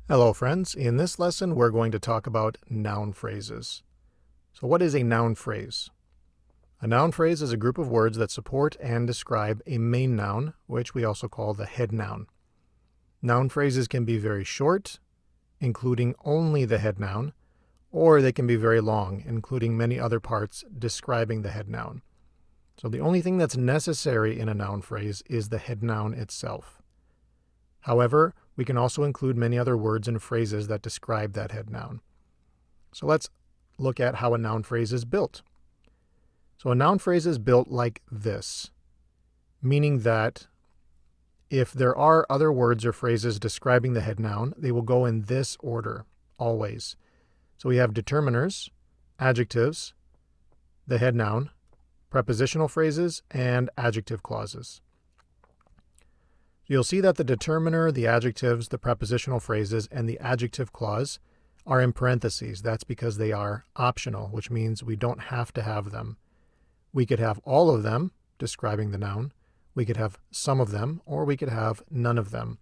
Hello friends, in this lesson we're going to talk about noun phrases. So what is a noun phrase? A noun phrase is a group of words that support and describe a main noun, which we also call the head noun. Noun phrases can be very short, including only the head noun, or they can be very long, including many other parts describing the head noun. So the only thing that's necessary in a noun phrase is the head noun itself. However, we can also include many other words and phrases that describe that head noun. So let's look at how a noun phrase is built. So a noun phrase is built like this, meaning that if there are other words or phrases describing the head noun, they will go in this order, always. So we have determiners, adjectives, the head noun, prepositional phrases, and adjective clauses. You'll see that the determiner, the adjectives, the prepositional phrases, and the adjective clause are in parentheses. That's because they are optional, which means we don't have to have them. We could have all of them describing the noun, we could have some of them, or we could have none of them.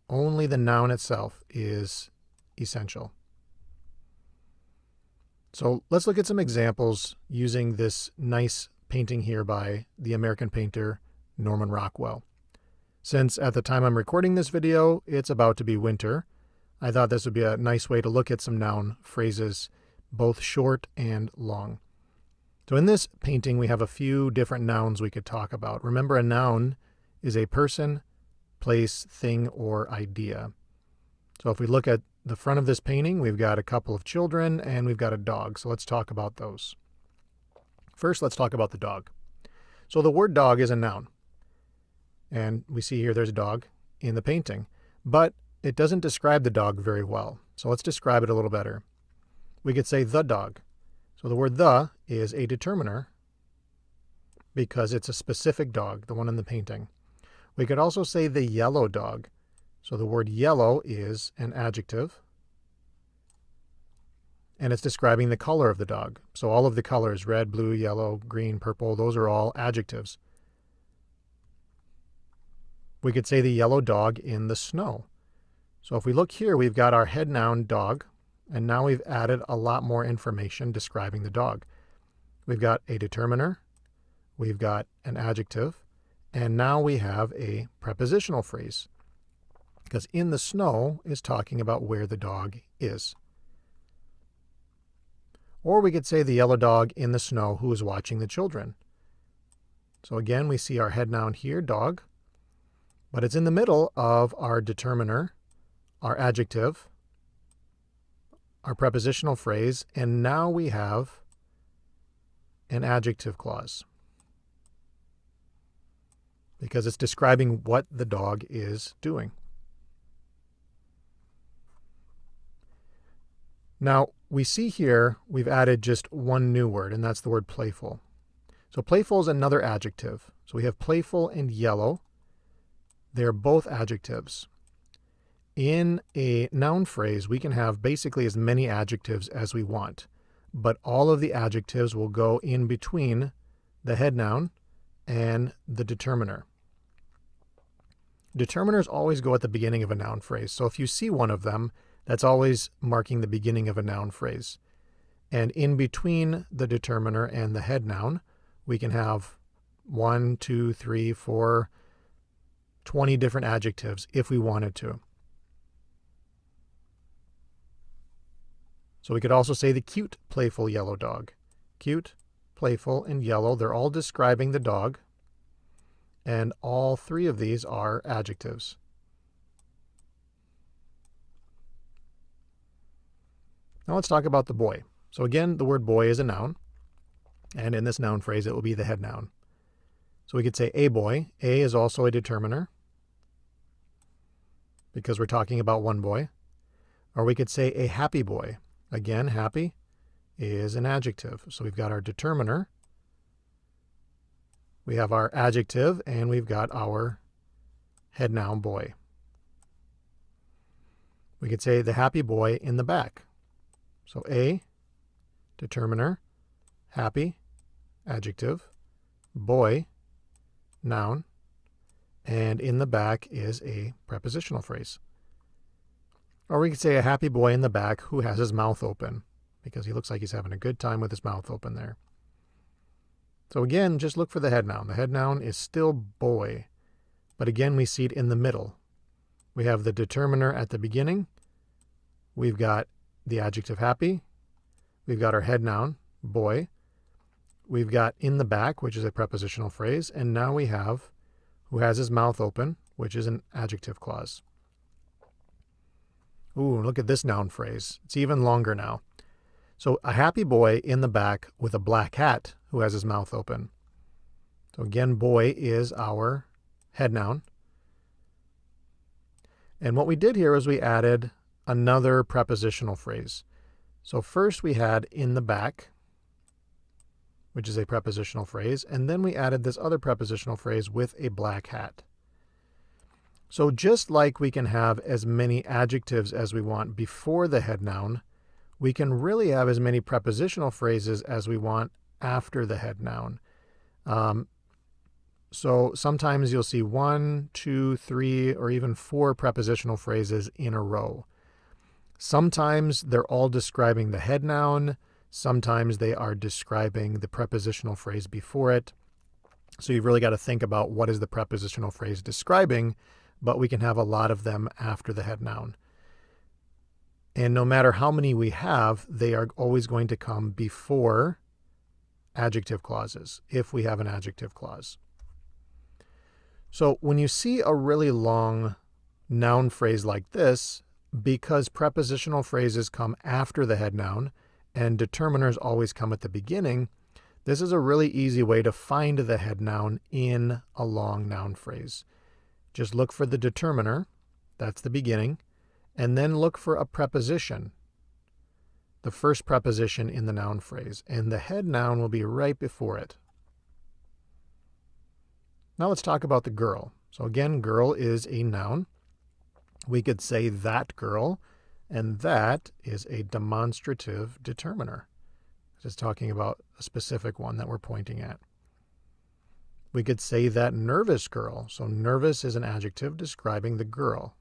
Only the noun itself is essential. So let's look at some examples using this nice painting here by the American painter Norman Rockwell. Since at the time I'm recording this video, it's about to be winter, I thought this would be a nice way to look at some noun phrases, both short and long. So in this painting, we have a few different nouns we could talk about. Remember, a noun is a person, place, thing, or idea. So if we look at the front of this painting, we've got a couple of children and we've got a dog. So let's talk about those. First, let's talk about the dog. So the word dog is a noun. And we see here there's a dog in the painting, but it doesn't describe the dog very well. So let's describe it a little better. We could say the dog. So the word the is a determiner because it's a specific dog, the one in the painting. We could also say the yellow dog. So the word yellow is an adjective, and it's describing the color of the dog. So all of the colors, red, blue, yellow, green, purple, those are all adjectives. We could say the yellow dog in the snow. So if we look here, we've got our head noun dog, and now we've added a lot more information describing the dog. We've got a determiner, we've got an adjective, and now we have a prepositional phrase, because in the snow is talking about where the dog is. Or we could say the yellow dog in the snow who is watching the children. So again, we see our head noun here, dog, but it's in the middle of our determiner, our adjective, our prepositional phrase, and now we have an adjective clause because it's describing what the dog is doing. Now, we see here we've added just one new word, and that's the word playful. So playful is another adjective. So we have playful and yellow. They're both adjectives. In a noun phrase, we can have basically as many adjectives as we want, but all of the adjectives will go in between the head noun and the determiner. Determiners always go at the beginning of a noun phrase, so if you see one of them, that's always marking the beginning of a noun phrase. And in between the determiner and the head noun, we can have 1, 2, 3, 4, 20 different adjectives if we wanted to. So we could also say the cute, playful yellow dog. Cute, playful, and yellow, they're all describing the dog, and all three of these are adjectives. Now let's talk about the boy. So again, the word boy is a noun, and in this noun phrase, it will be the head noun. So we could say a boy. A is also a determiner because we're talking about one boy. Or we could say a happy boy. Again, happy is an adjective. So we've got our determiner, we have our adjective, and we've got our head noun boy. We could say the happy boy in the back. So a, determiner, happy, adjective, boy, noun, and in the back is a prepositional phrase. Or we could say a happy boy in the back who has his mouth open, because he looks like he's having a good time with his mouth open there. So again, just look for the head noun. The head noun is still boy, but again, we see it in the middle. We have the determiner at the beginning. We've got the adjective happy. We've got our head noun, boy. We've got in the back, which is a prepositional phrase. And now we have who has his mouth open, which is an adjective clause. Ooh, look at this noun phrase. It's even longer now. So a happy boy in the back with a black hat who has his mouth open. So again, boy is our head noun. And what we did here is we added another prepositional phrase. So first we had in the back, which is a prepositional phrase, and then we added this other prepositional phrase with a black hat. So just like we can have as many adjectives as we want before the head noun, we can really have as many prepositional phrases as we want after the head noun. So sometimes you'll see 1, 2, 3, or even 4 prepositional phrases in a row. Sometimes they're all describing the head noun. Sometimes they are describing the prepositional phrase before it. So you've really got to think about what is the prepositional phrase describing, but we can have a lot of them after the head noun. And no matter how many we have, they are always going to come before adjective clauses, if we have an adjective clause. So when you see a really long noun phrase like this, because prepositional phrases come after the head noun and determiners always come at the beginning, this is a really easy way to find the head noun in a long noun phrase. Just look for the determiner, that's the beginning, and then look for a preposition, the first preposition in the noun phrase, and the head noun will be right before it. Now let's talk about the girl. So again, girl is a noun. We could say that girl, and that is a demonstrative determiner. Just talking about a specific one that we're pointing at. We could say that nervous girl. So nervous is an adjective describing the girl.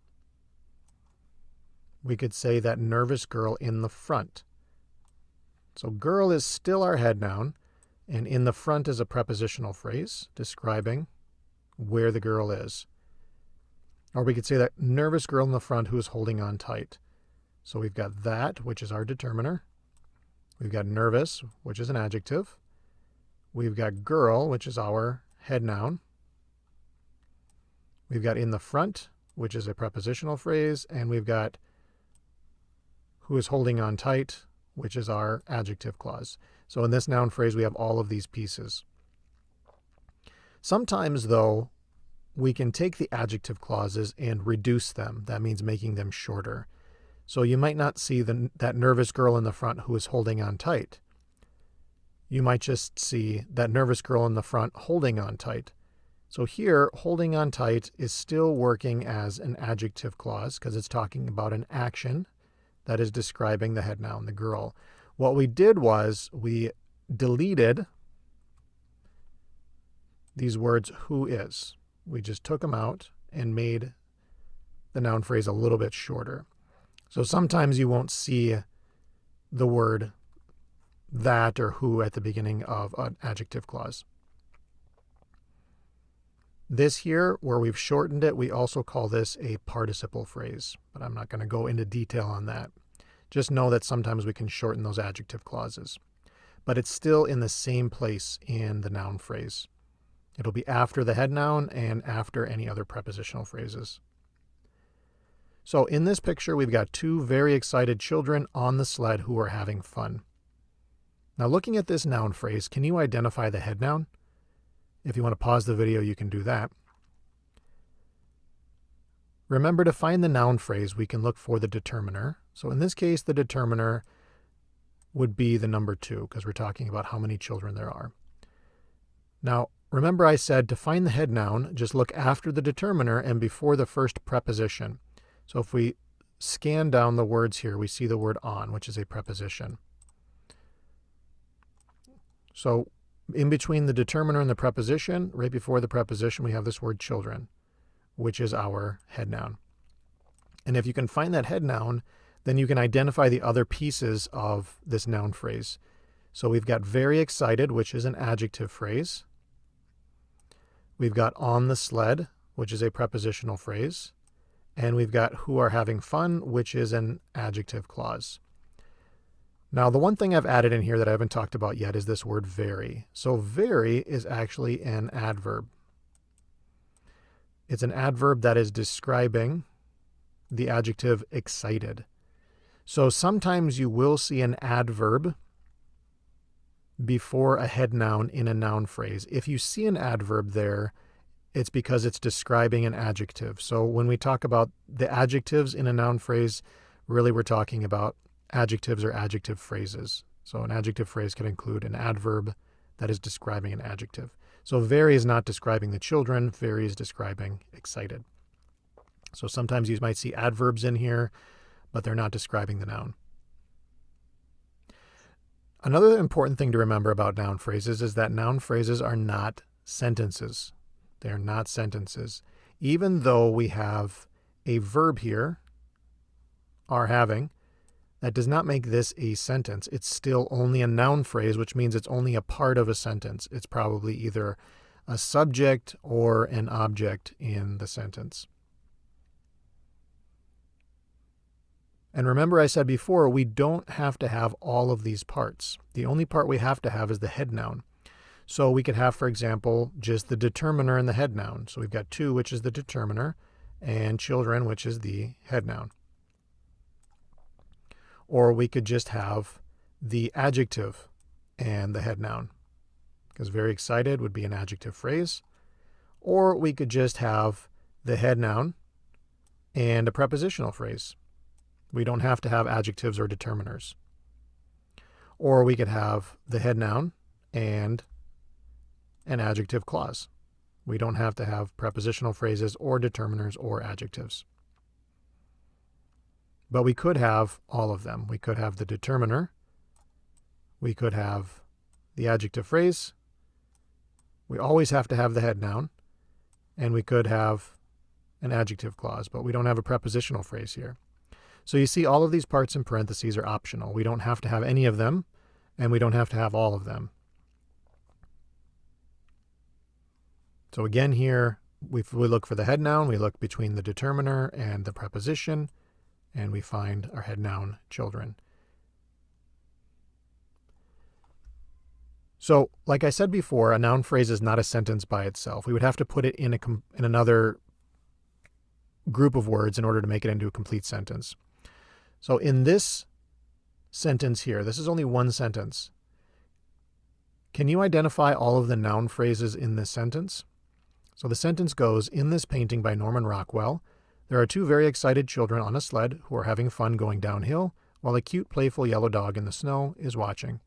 We could say that nervous girl in the front. So girl is still our head noun, and in the front is a prepositional phrase describing where the girl is. Or we could say that nervous girl in the front who is holding on tight. So we've got that, which is our determiner. We've got nervous, which is an adjective. We've got girl, which is our head noun. We've got in the front, which is a prepositional phrase. And we've got who is holding on tight, which is our adjective clause. So in this noun phrase, we have all of these pieces. Sometimes, though, we can take the adjective clauses and reduce them. That means making them shorter. So you might not see that nervous girl in the front who is holding on tight. You might just see that nervous girl in the front holding on tight. So here, holding on tight is still working as an adjective clause because it's talking about an action that is describing the head noun, the girl. What we did was we deleted these words who is. We just took them out and made the noun phrase a little bit shorter. So sometimes you won't see the word that or who at the beginning of an adjective clause. This here, where we've shortened it, we also call this a participle phrase, but I'm not going to go into detail on that. Just know that sometimes we can shorten those adjective clauses, but it's still in the same place in the noun phrase. It'll be after the head noun and after any other prepositional phrases. So in this picture, we've got two very excited children on the sled who are having fun. Now looking at this noun phrase, can you identify the head noun? If you want to pause the video, you can do that. Remember, to find the noun phrase, we can look for the determiner. So in this case, the determiner would be the number 2 because we're talking about how many children there are. Now, remember I said to find the head noun, just look after the determiner and before the first preposition. So if we scan down the words here, we see the word on, which is a preposition. So in between the determiner and the preposition, right before the preposition, we have this word children, which is our head noun. And if you can find that head noun, then you can identify the other pieces of this noun phrase. So we've got very excited, which is an adjective phrase. We've got on the sled, which is a prepositional phrase. And we've got who are having fun, which is an adjective clause. Now, the one thing I've added in here that I haven't talked about yet is this word very. So very is actually an adverb. It's an adverb that is describing the adjective excited. So sometimes you will see an adverb before a head noun in a noun phrase. If you see an adverb there, it's because it's describing an adjective. So when we talk about the adjectives in a noun phrase, really we're talking about adjectives or adjective phrases. So an adjective phrase can include an adverb that is describing an adjective. So very is not describing the children, very is describing excited. So sometimes you might see adverbs in here, but they're not describing the noun. Another important thing to remember about noun phrases is that noun phrases are not sentences. They are not sentences. Even though we have a verb here, are having, that does not make this a sentence. It's still only a noun phrase, which means it's only a part of a sentence. It's probably either a subject or an object in the sentence. And remember I said before, we don't have to have all of these parts. The only part we have to have is the head noun. So we could have, for example, just the determiner and the head noun. So we've got to, which is the determiner, and children, which is the head noun. Or we could just have the adjective and the head noun, because very excited would be an adjective phrase. Or we could just have the head noun and a prepositional phrase. We don't have to have adjectives or determiners. Or we could have the head noun and an adjective clause. We don't have to have prepositional phrases or determiners or adjectives. But we could have all of them. We could have the determiner. We could have the adjective phrase. We always have to have the head noun. And we could have an adjective clause, but we don't have a prepositional phrase here. So you see all of these parts in parentheses are optional. We don't have to have any of them, and we don't have to have all of them. So again here, we look for the head noun, we look between the determiner and the preposition, and we find our head noun, children. So, like I said before, a noun phrase is not a sentence by itself. We would have to put it in another group of words in order to make it into a complete sentence. So in this sentence here, this is only one sentence. Can you identify all of the noun phrases in this sentence? So the sentence goes, in this painting by Norman Rockwell, there are two very excited children on a sled who are having fun going downhill, while a cute, playful yellow dog in the snow is watching.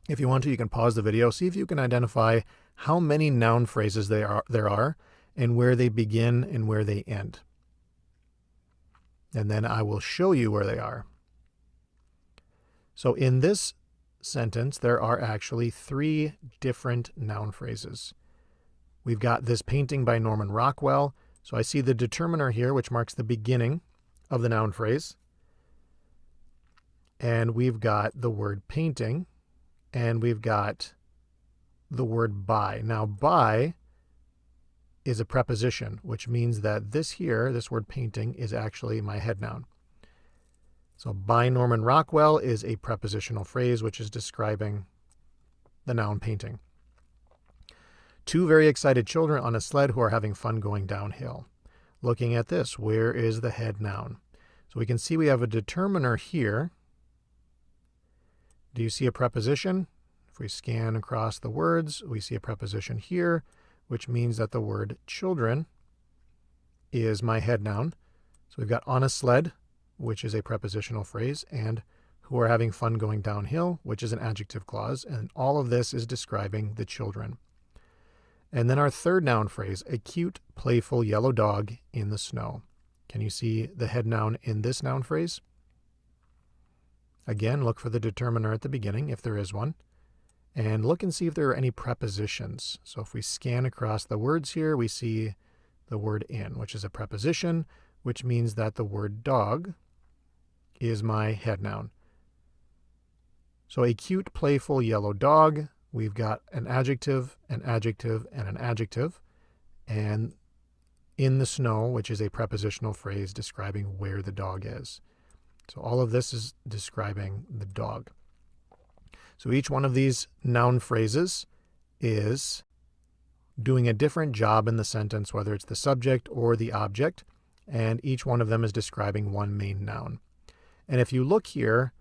If you want to, you can pause the video, see if you can identify how many noun phrases there are, and where they begin and where they end. And then I will show you where they are. So in this sentence, there are actually 3 different noun phrases. We've got this painting by Norman Rockwell. So I see the determiner here, which marks the beginning of the noun phrase. And we've got the word painting, and we've got the word by. Now, by is a preposition, which means that this word painting, is actually my head noun. So by Norman Rockwell is a prepositional phrase, which is describing the noun painting. Two very excited children on a sled who are having fun going downhill. Looking at this, where is the head noun? So we can see we have a determiner here. Do you see a preposition? If we scan across the words, we see a preposition here, which means that the word children is my head noun. So we've got on a sled, which is a prepositional phrase, and who are having fun going downhill, which is an adjective clause, and all of this is describing the children. And then our third noun phrase, a cute, playful yellow dog in the snow. Can you see the head noun in this noun phrase? Again, look for the determiner at the beginning, if there is one. And look and see if there are any prepositions. So if we scan across the words here, we see the word in, which is a preposition, which means that the word dog is my head noun. So a cute, playful yellow dog, we've got an adjective, and an adjective. And in the snow, which is a prepositional phrase describing where the dog is. So all of this is describing the dog. So each one of these noun phrases is doing a different job in the sentence, whether it's the subject or the object, and each one of them is describing one main noun. And if you look here,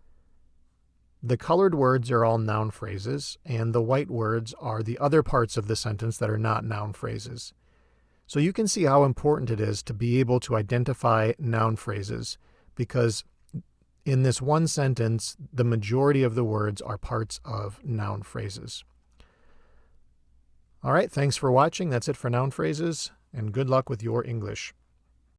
the colored words are all noun phrases, and the white words are the other parts of the sentence that are not noun phrases. So you can see how important it is to be able to identify noun phrases, because in this one sentence, the majority of the words are parts of noun phrases. All right, thanks for watching. That's it for noun phrases, and good luck with your English.